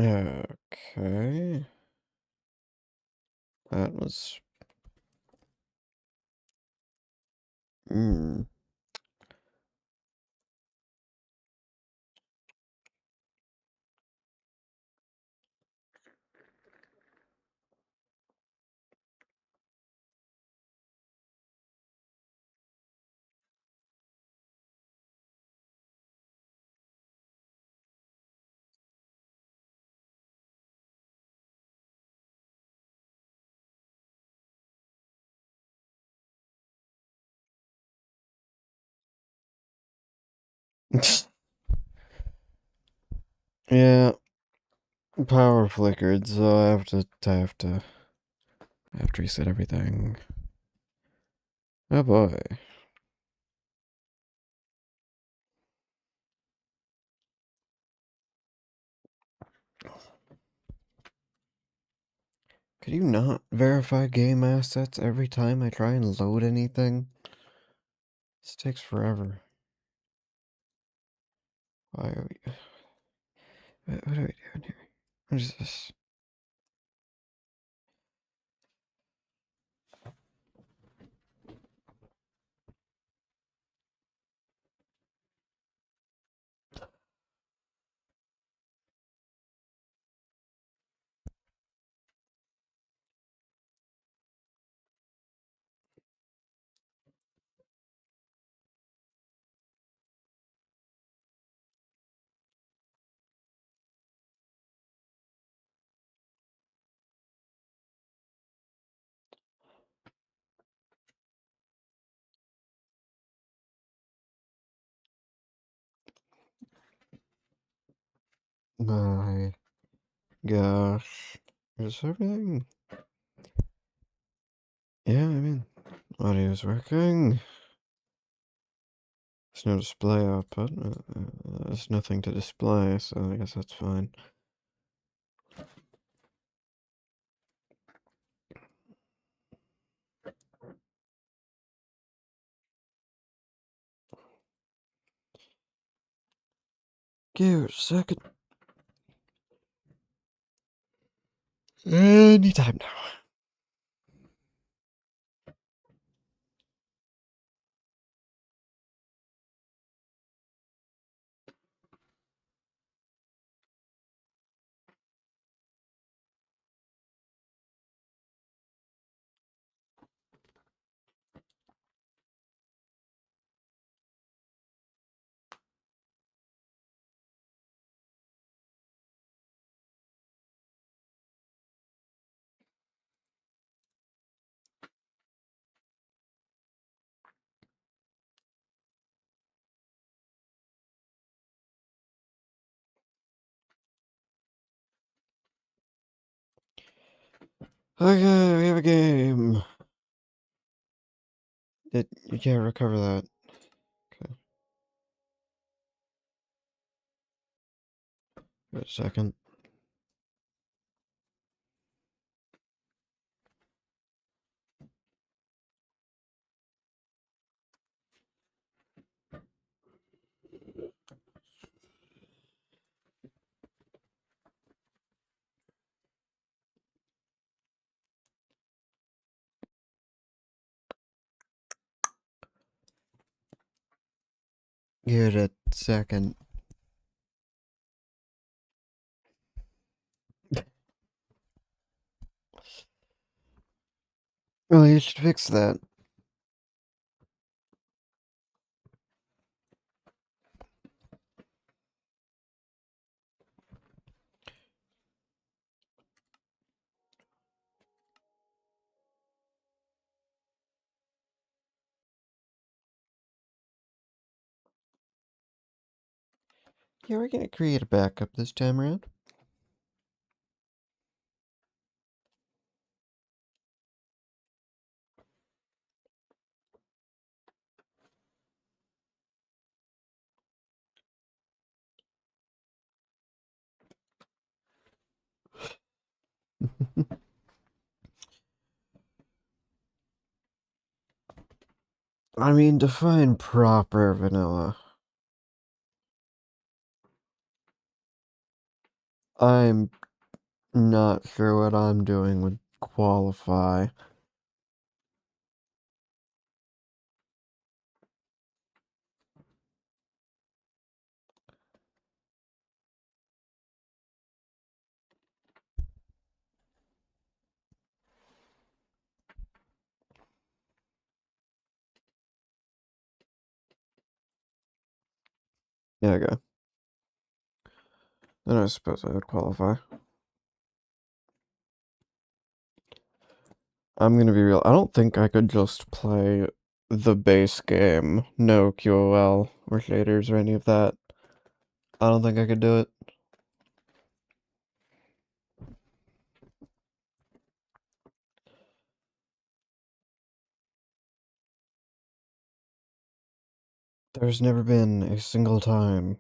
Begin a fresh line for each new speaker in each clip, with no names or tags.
Okay. That was... Hmm. Yeah, power flickered, so I have to reset everything. Oh boy. Could you not verify game assets every time I try and load anything? This takes forever. Why are we... What are we doing here? What is this? My gosh. Is everything... Yeah, I mean, audio's working. There's no display output. There's nothing to display, so I guess that's fine. Give it a second. Anytime now. Okay, we have a game. You can't recover that. Okay. Wait a second. Give it a second. Well, you should fix that. Yeah, we're gonna create a backup this time around. I mean, define proper vanilla. I'm not sure what I'm doing with qualify. Yeah, okay. Then I suppose I would qualify. I'm gonna be real. I don't think I could just play the base game. No QOL or shaders or any of that. I don't think I could do it. There's never been a single time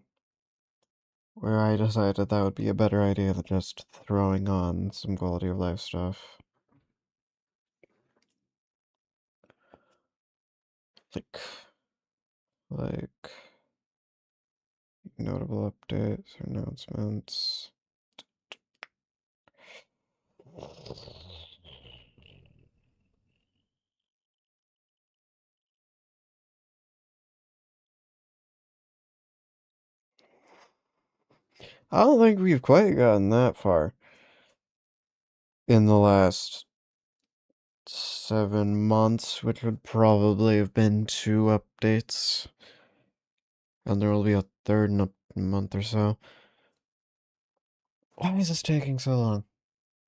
where I decided that would be a better idea than just throwing on some quality of life stuff. Like, like notable updates, announcements. I don't think we've quite gotten that far in the last 7 months, which would probably have been 2 updates. And there will be a third in a month or so. Why is this taking so long?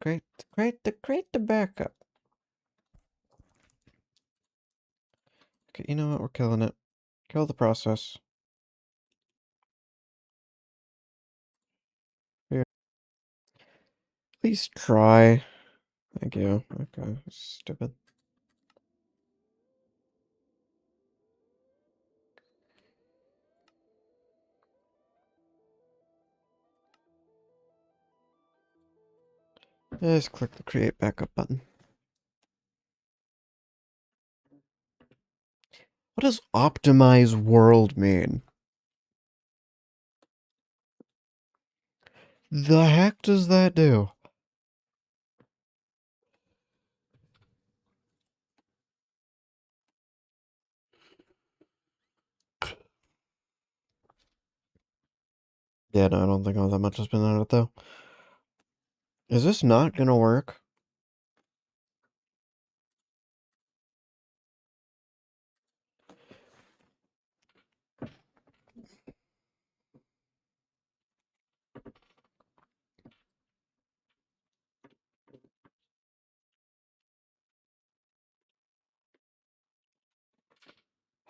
Create the backup. Okay, you know what? We're killing it. Kill the process. Here. Please try. Thank you. Okay, stupid. Just click the create backup button. What does optimize world mean? The heck does that do? Yeah, no, I don't think all that much has been on it though. Is this not gonna work?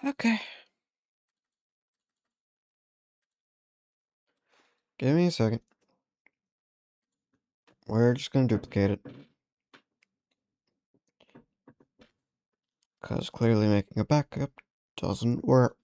Okay. Give me a second. We're just gonna duplicate it. Because clearly making a backup doesn't work.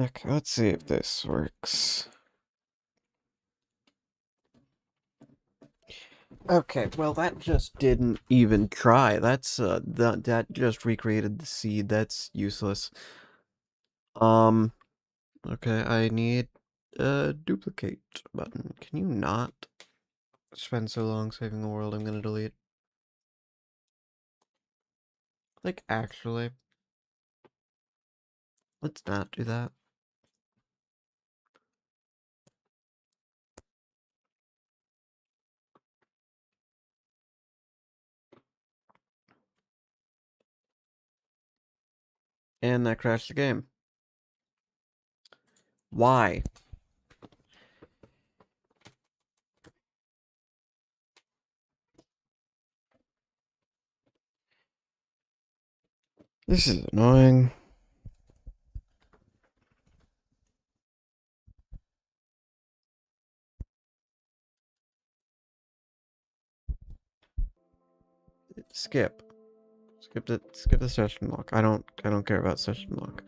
Okay, let's see if this works. Okay, well that just didn't even try. That's that just recreated the seed. That's useless. Okay, I need a duplicate button. Can you not spend so long saving the world? I'm gonna delete. Like, actually. Let's not do that. And that crashed the game. Why? This is annoying. Skip. Skip the session log. I don't care about session log.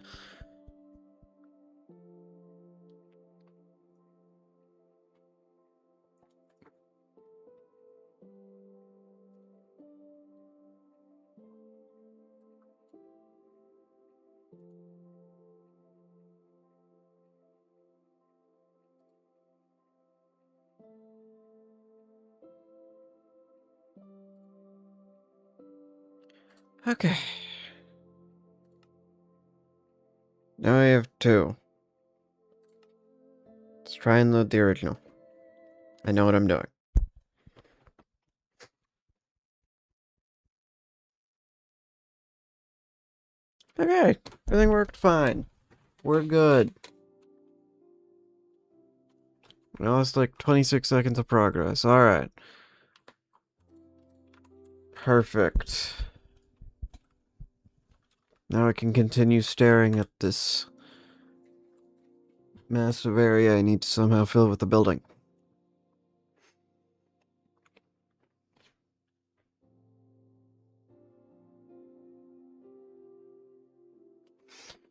Okay. Now I have two. Let's try and load the original. I know what I'm doing. Okay, everything worked fine. We're good. We lost like 26 seconds of progress. Alright. Perfect. Now I can continue staring at this massive area I need to somehow fill with the building.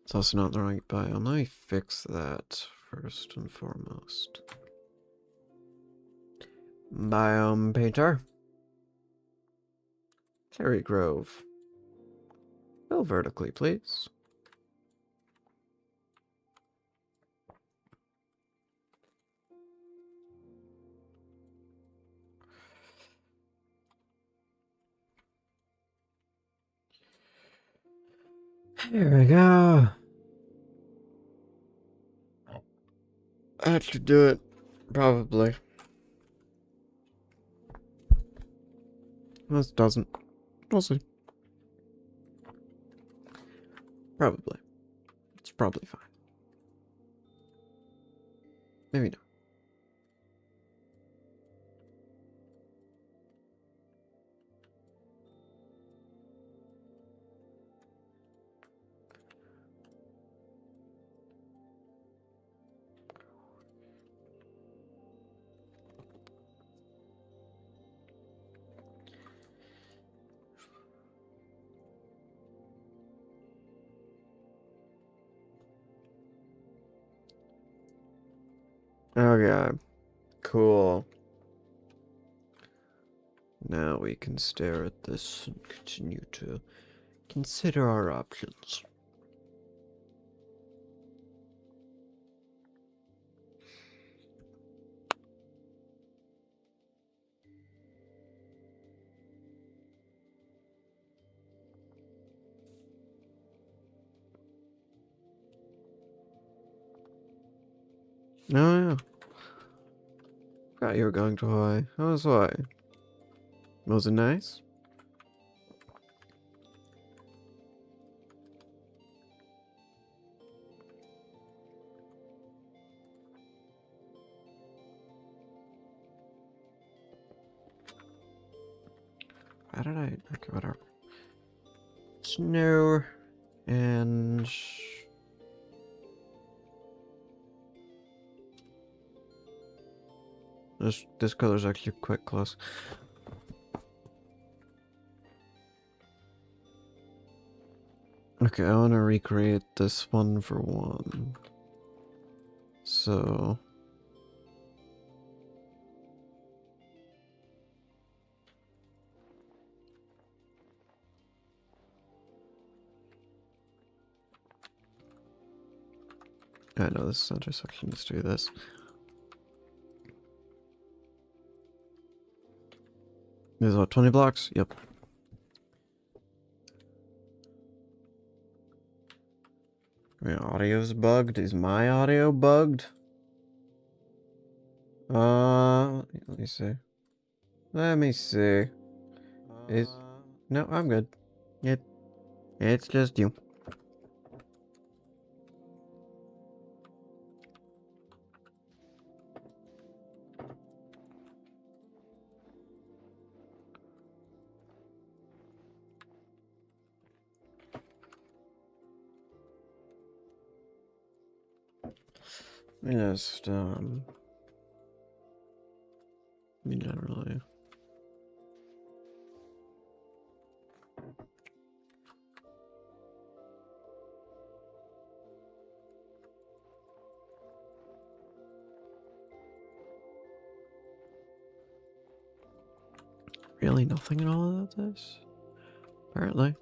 It's also not the right biome. Let me fix that first and foremost. Biome painter. Cherry Grove. Fill vertically, please. There we go. That should do it. Probably. This doesn't. We'll see. Probably. It's probably fine. Maybe not. Okay. Cool. Now we can stare at this and continue to consider our options. Oh yeah. Forgot you were going to Hawaii. How was Hawaii? Was it nice? How did I... Okay, whatever. Snow and... This color's actually quite close. Okay, I want to recreate this one for one. So... I know this center section, let's do this. There's what, 20 blocks? Yep. My audio's bugged? Is my audio bugged? Let me see. Let me see. No, I'm good. It's just you. Just, generally. Really nothing at all about this? Apparently.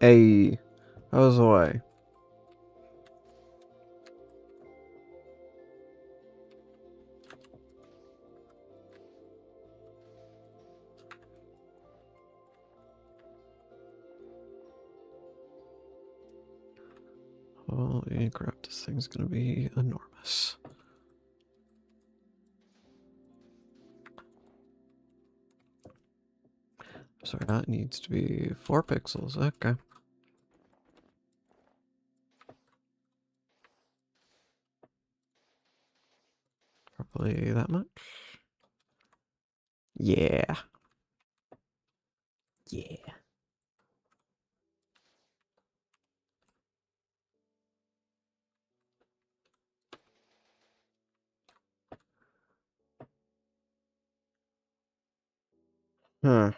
Hey, I was away. Holy crap, this thing's gonna be enormous. Sorry, that needs to be 4 pixels. Okay. Probably that much. Yeah. Yeah. Huh.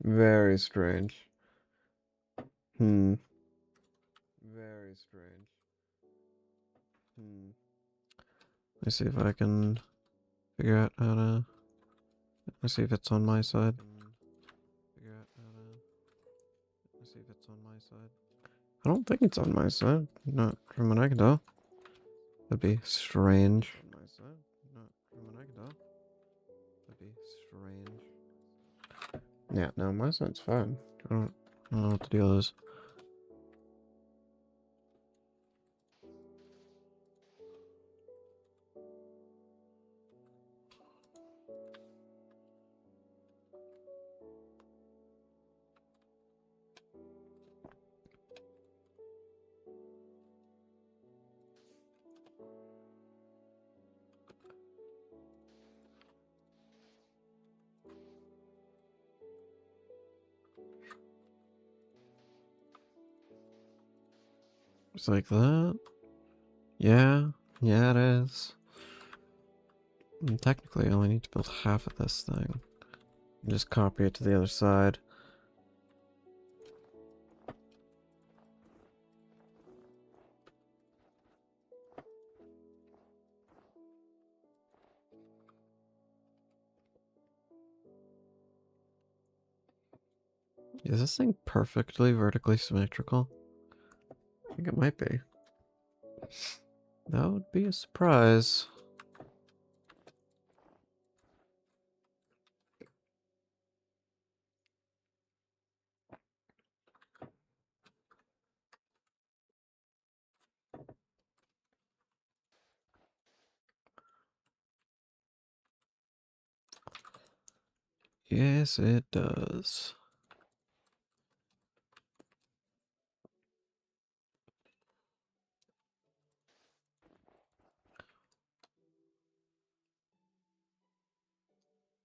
Very strange. Very strange. Let me see if I can figure out how to... Let me see if it's on my side. I don't think it's on my side. Not from what I can tell. That'd be strange. Yeah, no, my side's fine. I don't know what the deal is. Just like that. Yeah, yeah, it is. And technically, I only need to build half of this thing. And just copy it to the other side. Is this thing perfectly vertically symmetrical? I think it might be. That would be a surprise. Yes, it does.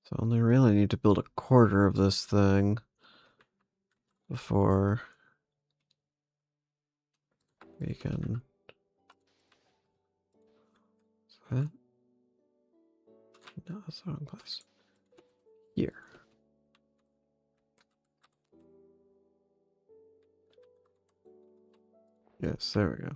So I only really need to build a quarter of this thing before we can... Is that? No, that's the wrong place. Here. Yes, there we go.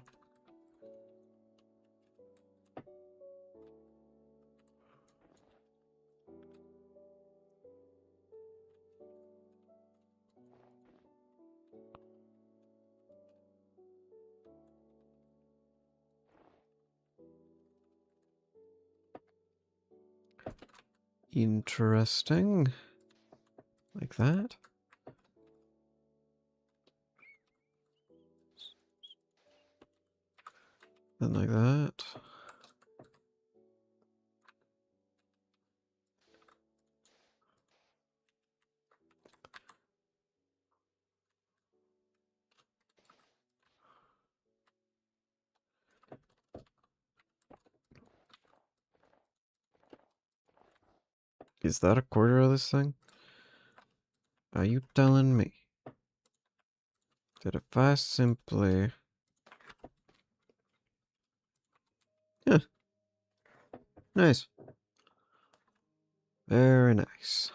Interesting. Like that. Then like that. Is that a quarter of this thing? Are you telling me that if I simply... Yeah. Nice. Very nice.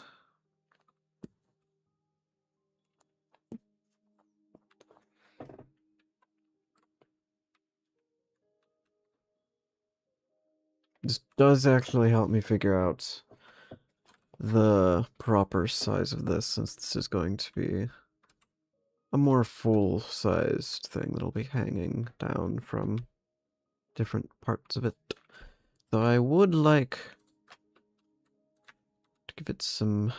This does actually help me figure out the proper size of this, since this is going to be a more full-sized thing that'll be hanging down from different parts of it. Though I would like to give it some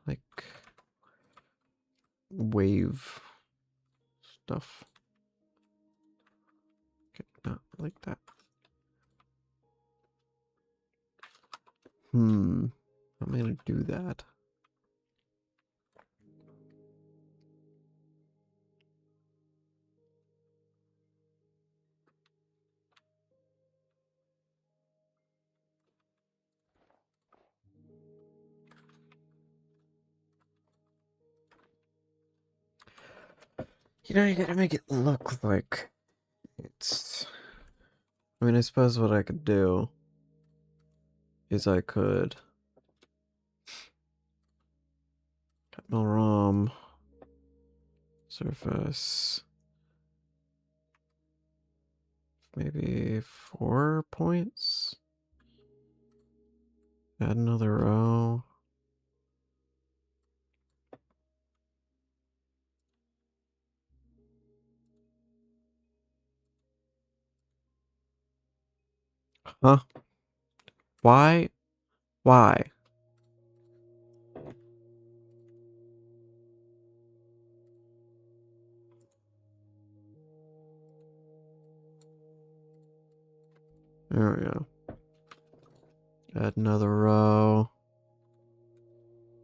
like wave stuff. Okay, not like that. How am I gonna do that? You know, you gotta make it look like it's... I mean, I suppose what I could do is I could cut my ROM surface maybe 4 points. Add another row. Huh? Why? Why? There we go. Add another row.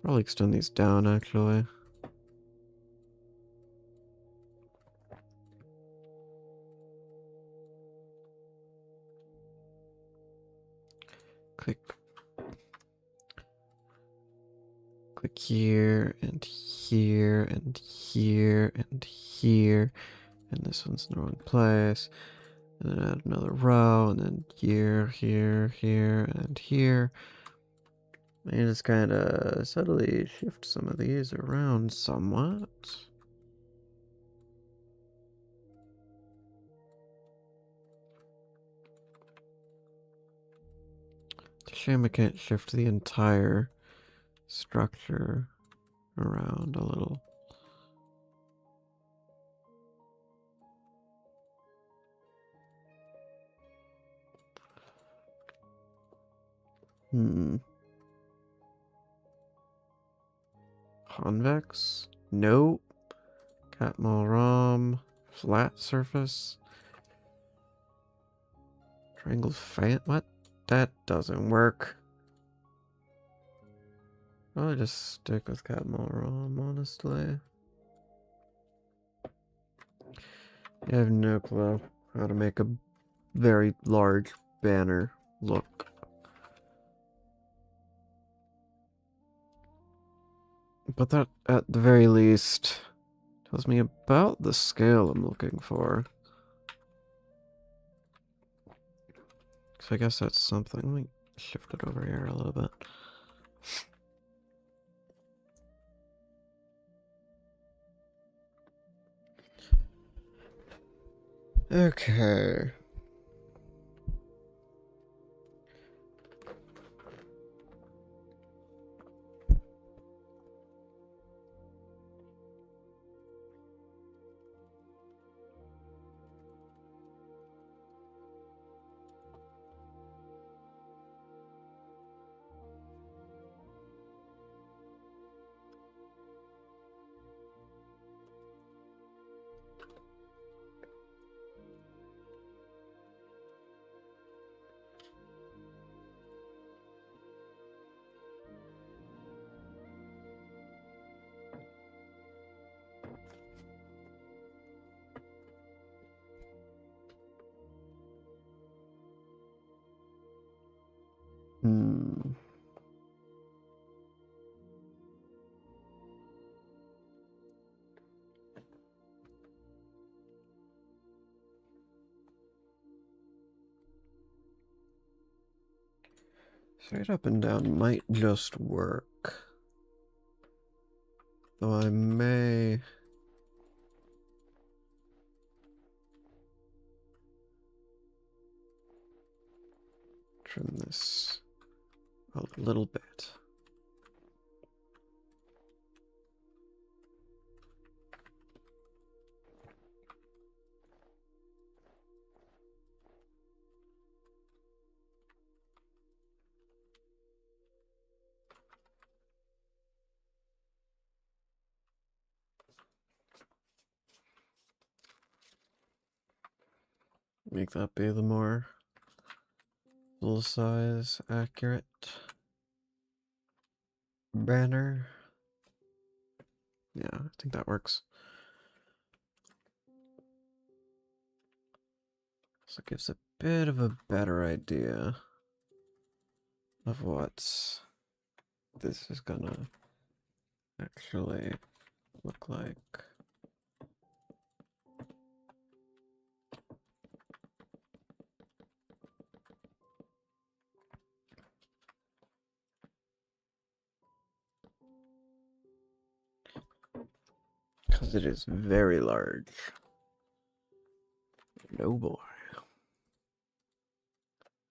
Probably extend these down, actually. Click. Click here, and here, and here, and here. And this one's in the wrong place. And then add another row, and then here, here, here, and here. And just kind of subtly shift some of these around somewhat. It's a shame I can't shift the entire structure around a little. Convex? Nope. Catmull ROM. Flat surface. Triangle fan. What? That doesn't work. I'll just stick with Catmull ROM, honestly. I have no clue how to make a very large banner look. But that, at the very least, tells me about the scale I'm looking for. So I guess that's something. Let me shift it over here a little bit. Okay. Straight up and down might just work. Though I may... trim this a little bit. Make that be the more full size accurate banner. Yeah, I think that works. So it gives a bit of a better idea of what this is gonna actually look like. Because it is very large. No boy.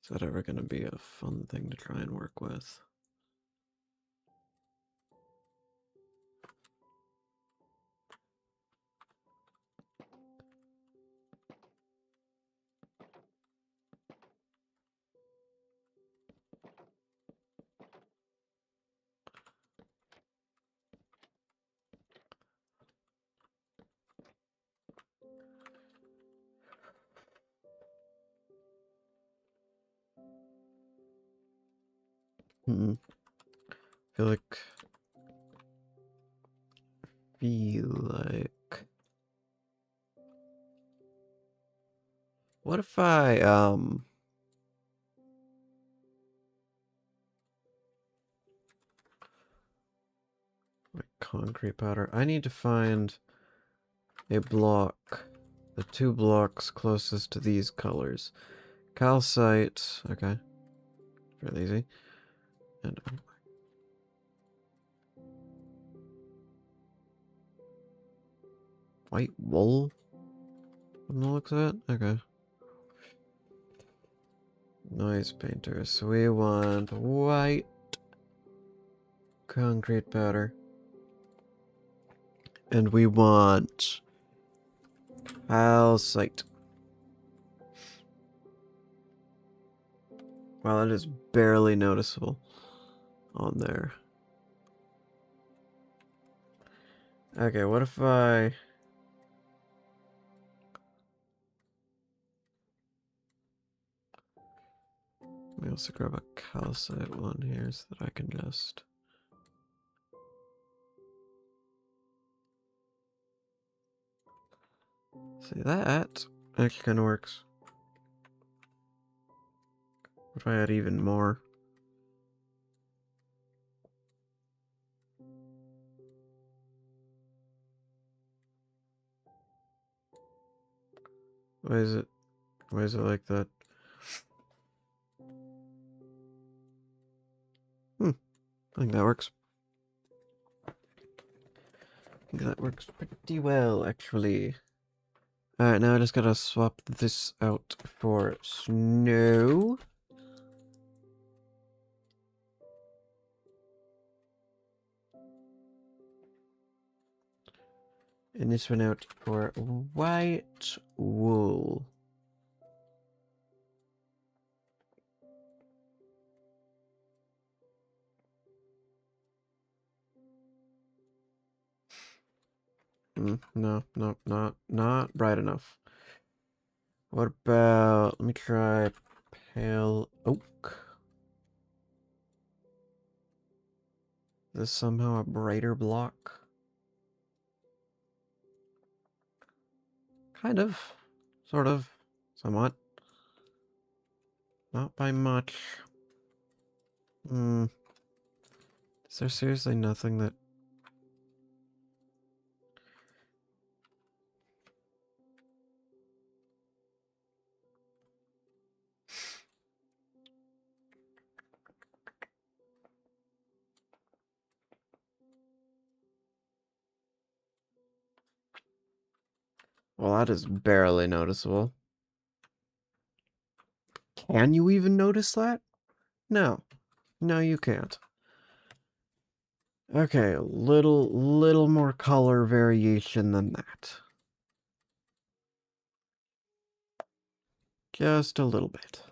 Is that ever gonna be a fun thing to try and work with? Hmm. Feel like. What if I like concrete powder? I need to find a block, the 2 blocks closest to these colors. Calcite, okay, fairly easy. And white wool from the looks of it? Okay. Noise painter, so we want white concrete powder. And we want calcite. Wow, that is barely noticeable on there. Okay, what if I... Let me also grab a calcite one here so that I can just... See, that actually kind of works. What if I add even more? Why is it like that? I think that works. I think that works pretty well, actually. Alright, now I just gotta swap this out for snow. And this one out for white wool. No, not bright enough. What about, let me try pale oak. Is this somehow a brighter block? Kind of. Sort of. Somewhat. Not by much. Is there seriously nothing that... Well, that is barely noticeable. Can you even notice that? No. No, you can't. Okay, a little more color variation than that. Just a little bit.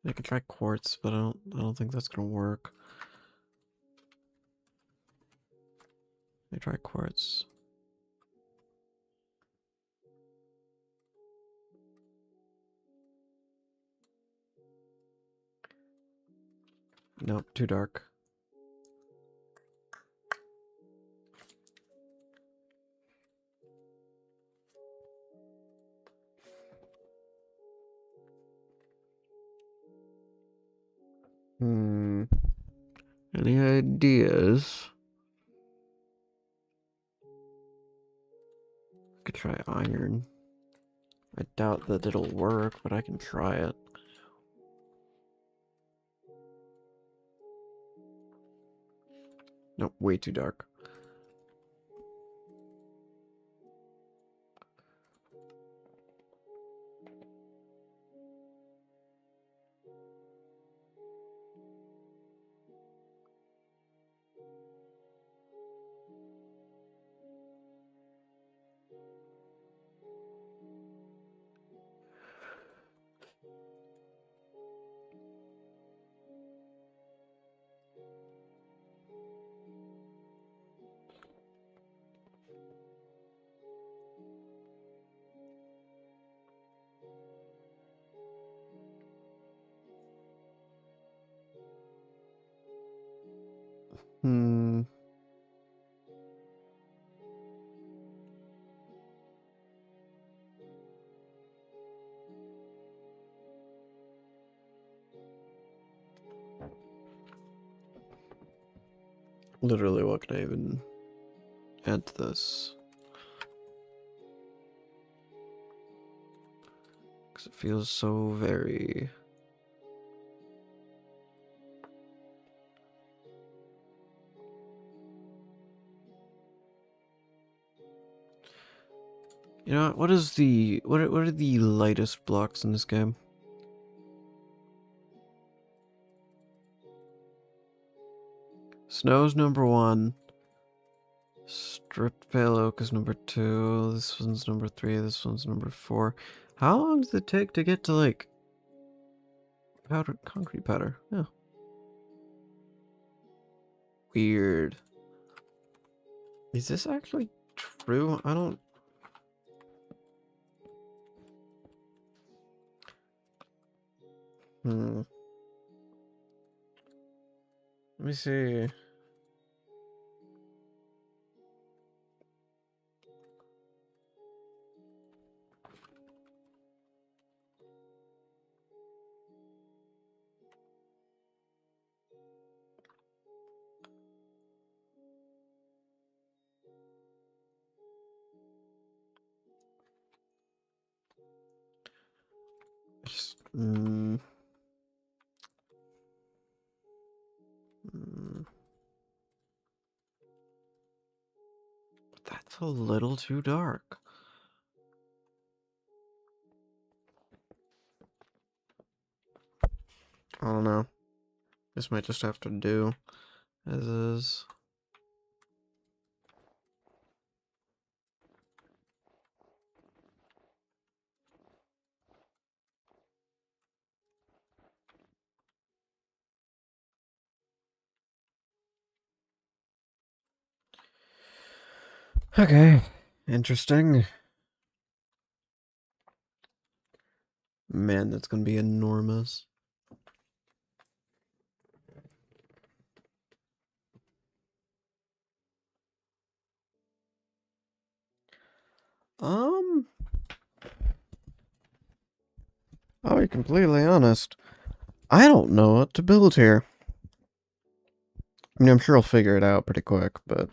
I could try quartz, but I don't think that's gonna work. Let me try quartz. Nope, too dark. Any ideas? I could try iron. I doubt that it'll work, but I can try it. Nope, way too dark. Hmm. Literally, what can I even add to this? Because it feels so very... You know, what is the... What are the lightest blocks in this game? Snow's number 1. Stripped pale oak is number 2. This one's number 3. This one's number 4. How long does it take to get to, like... powder... concrete powder? Yeah. Weird. Is this actually true? I don't... Let me see. Just, That's a little too dark. I don't know. This might just have to do as is. Okay, interesting. Man, that's gonna be enormous. I'll be completely honest. I don't know what to build here. I mean, I'm sure I'll figure it out pretty quick, but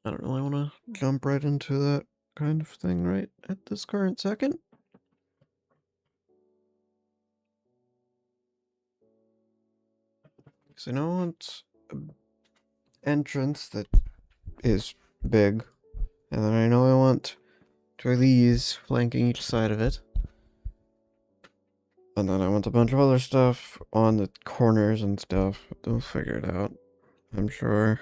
I don't really want to jump right into that kind of thing right at this current second. Because I know it's an entrance that is big, and then I know I want two of these flanking each side of it. And then I want a bunch of other stuff on the corners and stuff. They'll figure it out, I'm sure.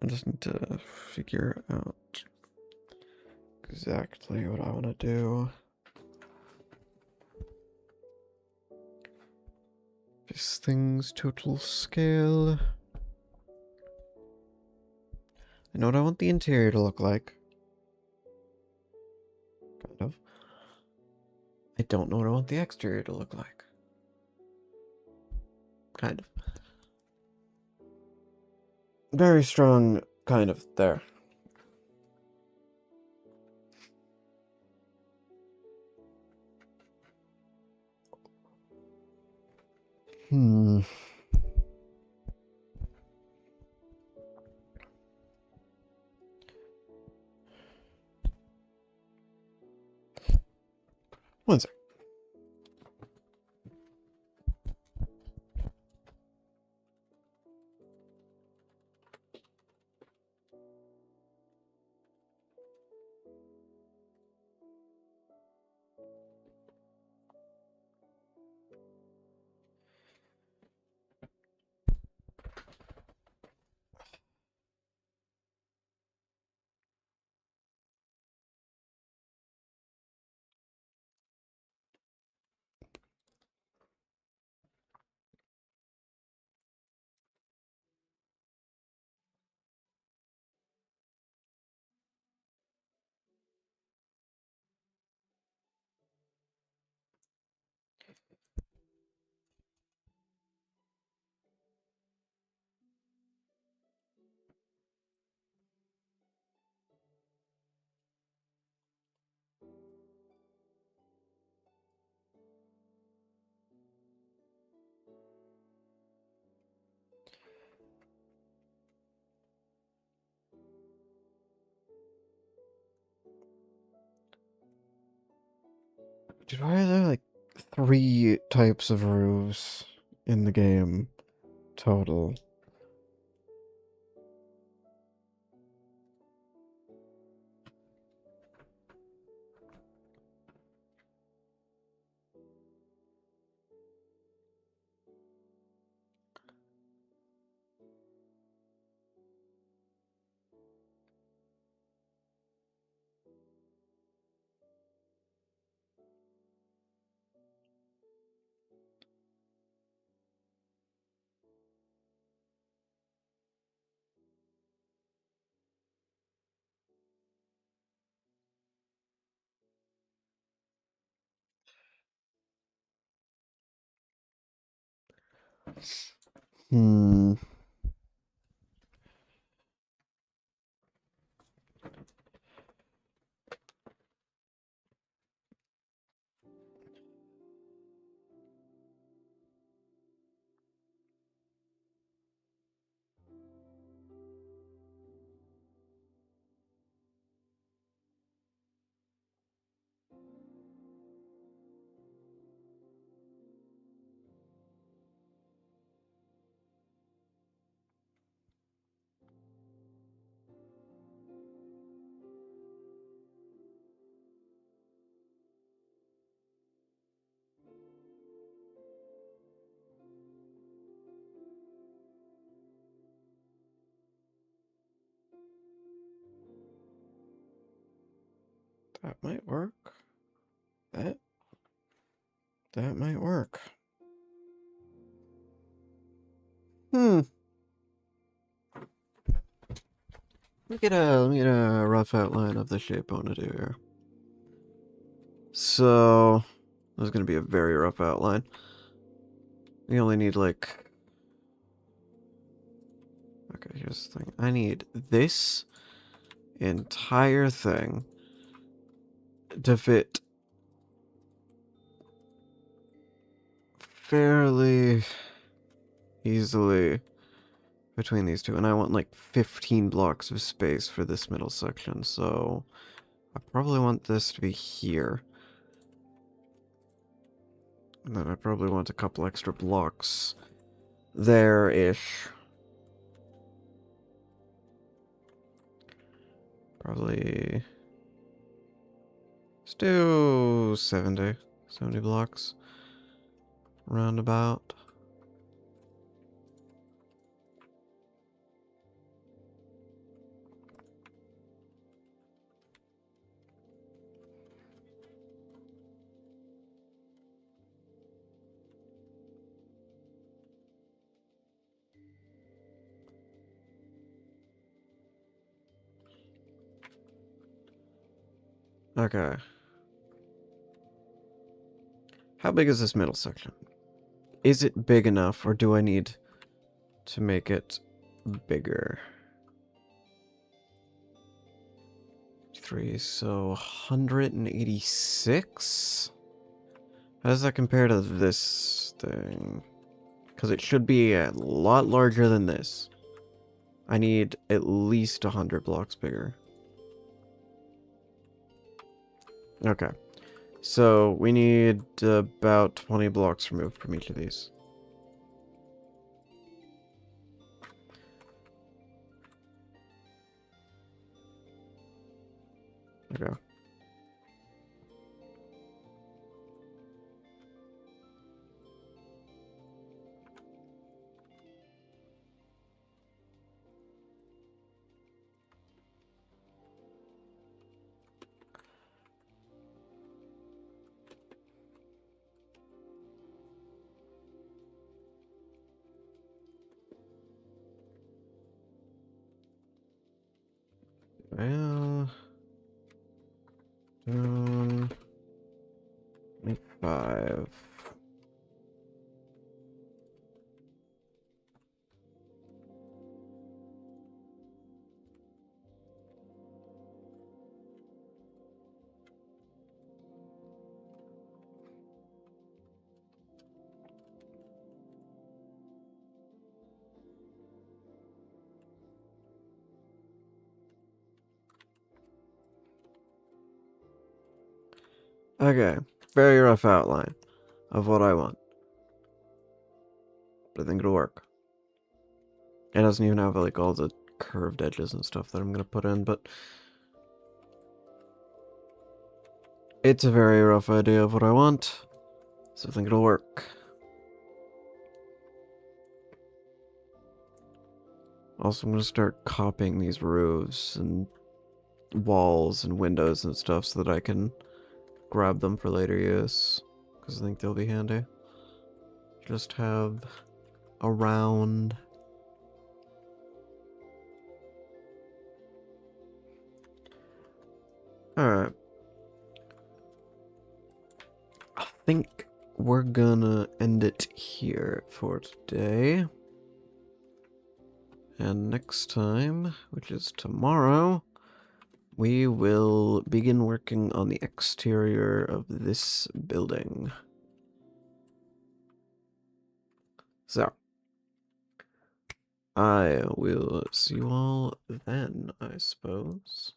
I just need to figure out exactly what I want to do. This thing's total scale. I know what I want the interior to look like. Kind of. I don't know what I want the exterior to look like. Kind of. Very strong, kind of, there. Hmm. One sec. Dude, why are there like 3 types of roofs in the game total? Hmm. That might work. That might work. Hmm. Let me get a rough outline of the shape I want to do here. So, this is going to be a very rough outline. We only need like... Okay, here's the thing. I need this entire thing to fit fairly easily between these two, and I want like 15 blocks of space for this middle section, so I probably want this to be here. And then I probably want a couple extra blocks there-ish. Probably... let's do 70 blocks. Roundabout. Okay. How big is this middle section? Is it big enough, or do I need to make it bigger? 3, so 186? How does that compare to this thing? Because it should be a lot larger than this. I need at least 100 blocks bigger. Okay. So we need about 20 blocks removed from each of these. Okay. Well, 5. Okay, very rough outline of what I want. But I think it'll work. It doesn't even have like all the curved edges and stuff that I'm gonna put in, but it's a very rough idea of what I want, so I think it'll work. Also, I'm gonna start copying these roofs and walls and windows and stuff so that I can grab them for later use, because I think they'll be handy. Just have around. Alright. I think we're gonna end it here for today. And next time, which is tomorrow, we will begin working on the exterior of this building. So, I will see you all then, I suppose.